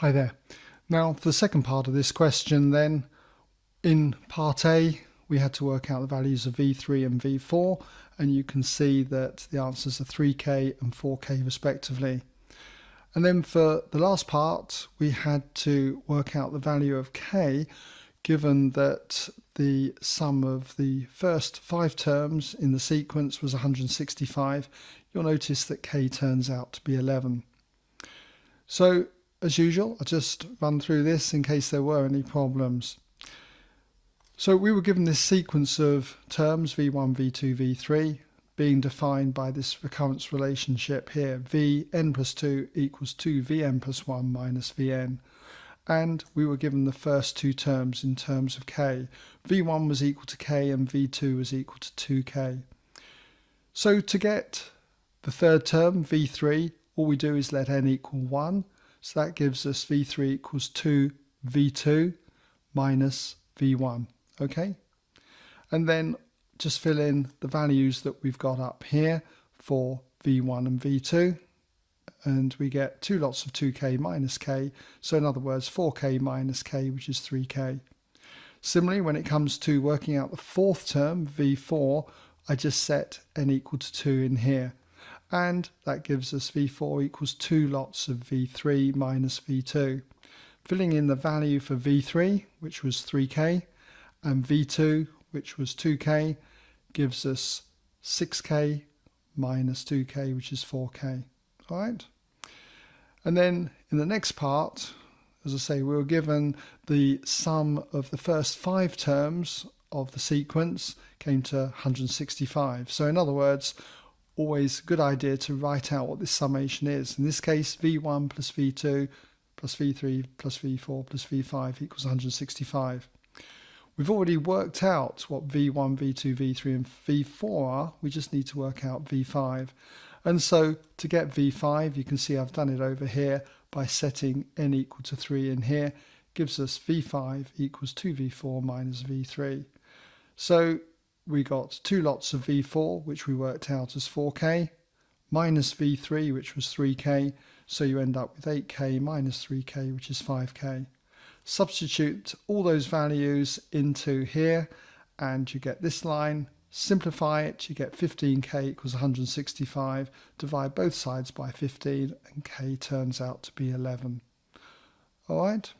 Hi there. Now for the second part of this question then, in part A we had to work out the values of V3 and V4, and you can see that the answers are 3k and 4k respectively. And then for the last part we had to work out the value of k, given that the sum of the first 5 terms in the sequence was 165. You'll notice that k turns out to be 11. So as usual, I'll just run through this in case there were any problems. So we were given this sequence of terms v1, v2, v3 being defined by this recurrence relationship here, vn plus 2 equals 2vn plus 1 minus vn. And we were given the first 2 terms in terms of k. v1 was equal to k and v2 was equal to 2k. So to get the third term, v3, all we do is let n equal 1. So that gives us v3 equals 2v2 minus v1, okay? And then just fill in the values that we've got up here for v1 and v2, and we get 2 lots of 2k minus k, so in other words 4k minus k, which is 3k. Similarly, when it comes to working out the fourth term, v4, I just set n equal to 2 in here. And that gives us v4 equals 2 lots of v3 minus v2. Filling in the value for v3, which was 3k, and v2, which was 2k, gives us 6k minus 2k, which is 4k. All right? And then in the next part, as I say, we were given the sum of the first 5 terms of the sequence came to 165. So in other words, always a good idea to write out what this summation is. In this case, v1 plus v2 plus v3 plus v4 plus v5 equals 165. We've already worked out what v1, v2, v3 and v4 are. We just need to work out v5. And so to get v5, you can see I've done it over here by setting n equal to 3 in here. Gives us v5 equals 2v4 minus v3. So we got 2 lots of v4, which we worked out as 4k, minus v3, which was 3k, so you end up with 8k minus 3k, which is 5k. Substitute all those values into here, and you get this line. Simplify it, you get 15k equals 165. Divide both sides by 15, and k turns out to be 11. All right?